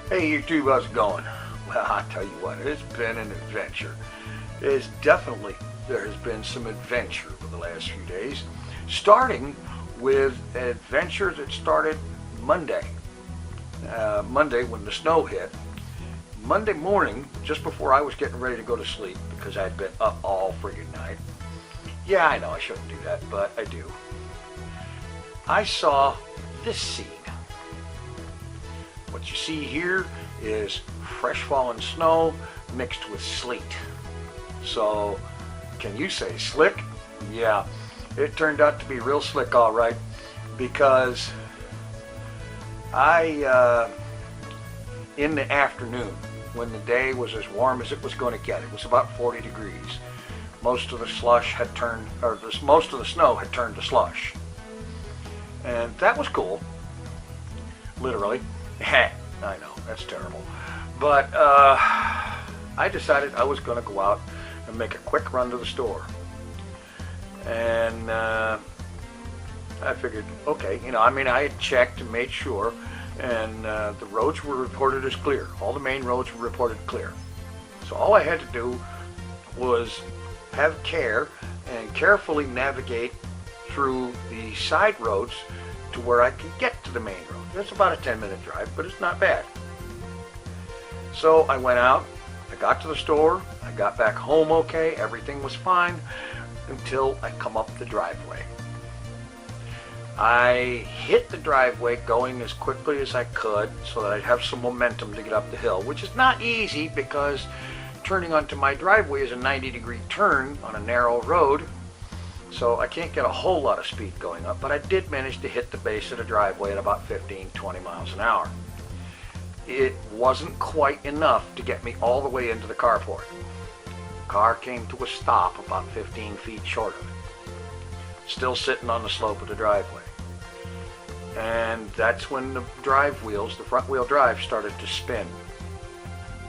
Hey YouTube, how's it going? Well, I tell you what, it's been an adventure. There has been some adventure over the last few days, starting with an adventure that started Monday. Monday when the snow hit. Monday morning, just before I was getting ready to go to sleep, because I'd been up all friggin' night. Yeah, I know I shouldn't do that, but I do. I saw this scene. What you see here is fresh fallen snow mixed with sleet. So, can you say slick? Yeah, it turned out to be real slick, all right, because in the afternoon, when the day was as warm as it was going to get, it was about 40 degrees. Most of the slush had turned, most of the snow had turned to slush, and that was cool. Literally. I know, that's terrible. But I decided I was going to go out and make a quick run to the store. And I figured, okay, I had checked and made sure, and the roads were reported as clear. All the main roads were reported clear. So all I had to do was have care and carefully navigate through the side roads to where I can get to the main road. It's about a 10-minute drive, but it's not bad. So I went out, I got to the store, I got back home okay, everything was fine until I come up the driveway. I hit the driveway going as quickly as I could so that I'd have some momentum to get up the hill, which is not easy because turning onto my driveway is a 90-degree turn on a narrow road. So I can't get a whole lot of speed going up, but I did manage to hit the base of the driveway at about 15-20 miles an hour. It wasn't quite enough to get me all the way into the carport. The car came to a stop about 15 feet short of it, still sitting on the slope of the driveway. And that's when the drive wheels, the front wheel drive, started to spin.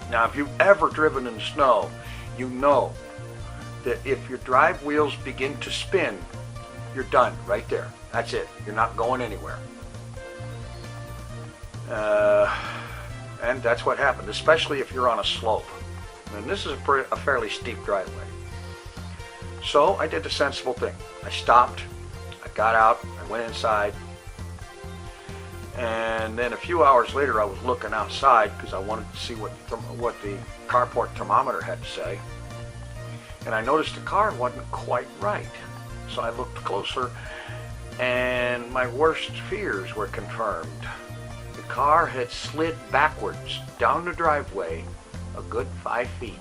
Now, if you've ever driven in the snow, you know that if your drive wheels begin to spin, you're done right there. That's it. You're not going anywhere. And that's what happened, especially if you're on a slope. And this is a fairly steep driveway. So I did the sensible thing. I stopped, I got out, I went inside, and then a few hours later I was looking outside because I wanted to see what the carport thermometer had to say. And I noticed the car wasn't quite right. So I looked closer, and my worst fears were confirmed. The car had slid backwards down the driveway a good 5 feet.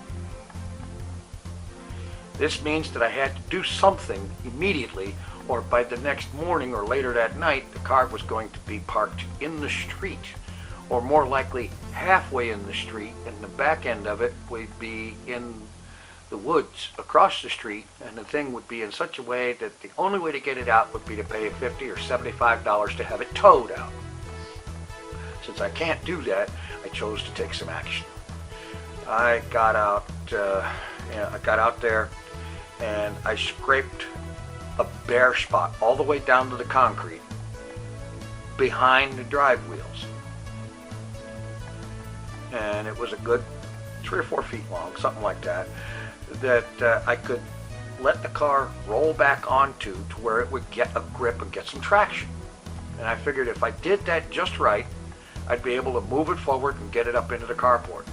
This means that I had to do something immediately, or by the next morning or later that night, the car was going to be parked in the street, or more likely halfway in the street, and the back end of it would be in the woods across the street, and the thing would be in such a way that the only way to get it out would be to pay $50 or $75 to have it towed out. Since I can't do that, I chose to take some action. I got out there, and I scraped a bare spot all the way down to the concrete behind the drive wheels, and it was a good 3 or 4 feet long, something like that. That I could let the car roll back onto to where it would get a grip and get some traction. And I figured if I did that just right, I'd be able to move it forward and get it up into the carport.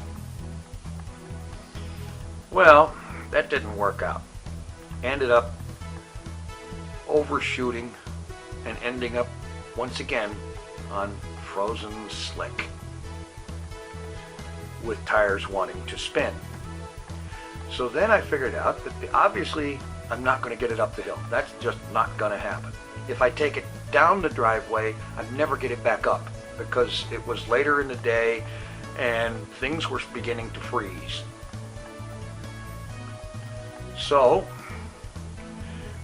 Well, that didn't work out. Ended up overshooting and ending up once again on frozen slick with tires wanting to spin. So then I figured out that obviously I'm not going to get it up the hill. That's just not going to happen. If I take it down the driveway, I'd never get it back up because it was later in the day and things were beginning to freeze. So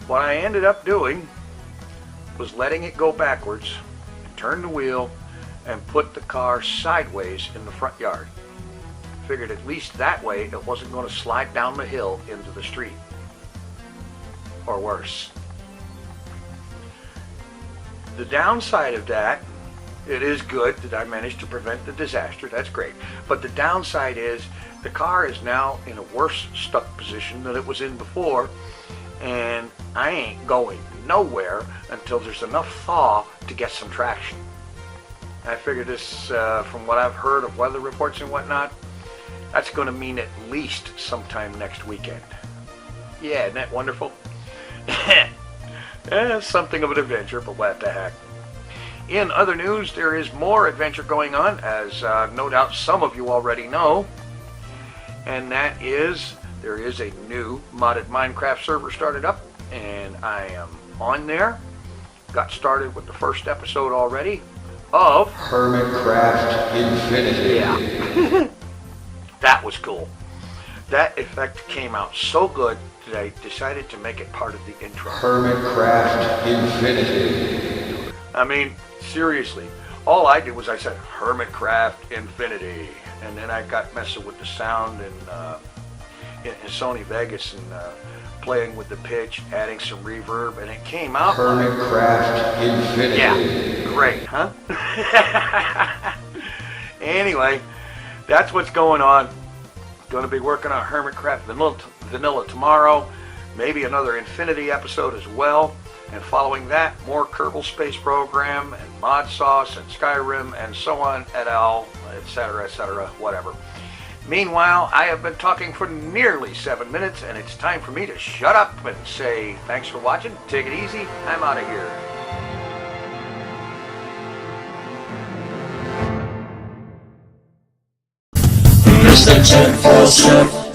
what I ended up doing was letting it go backwards, turn the wheel, and put the car sideways in the front yard. Figured at least that way it wasn't going to slide down the hill into the street, or worse. The downside of that It is good that I managed to prevent the disaster. That's great. But the downside is the car is now in a worse stuck position than it was in before, and I ain't going nowhere until there's enough thaw to get some traction. I figure this, from what I've heard of weather reports and whatnot, that's going to mean at least sometime next weekend. Yeah, isn't that wonderful? Something of an adventure, but what the heck. In other news, there is more adventure going on, as no doubt some of you already know. And that is, there is a new modded Minecraft server started up, and I am on there. Got started with the first episode already of Hermitcraft Infinity. Yeah. That was cool. That effect came out so good that I decided to make it part of the intro. Hermitcraft Infinity. I mean, seriously, all I did was I said Hermitcraft Infinity, and then I got messing with the sound in Sony Vegas and playing with the pitch, adding some reverb, and it came out Hermitcraft Infinity. Yeah, great, huh? Anyway, that's what's going on. Going to be working on Hermitcraft Vanilla tomorrow, maybe another Infinity episode as well. And following that, more Kerbal Space Program and Mod Sauce and Skyrim and so on et al, etc., whatever. Meanwhile, I have been talking for nearly 7 minutes, and it's time for me to shut up and say thanks for watching. Take it easy. I'm out of here. Here's the Tinfoil Strip.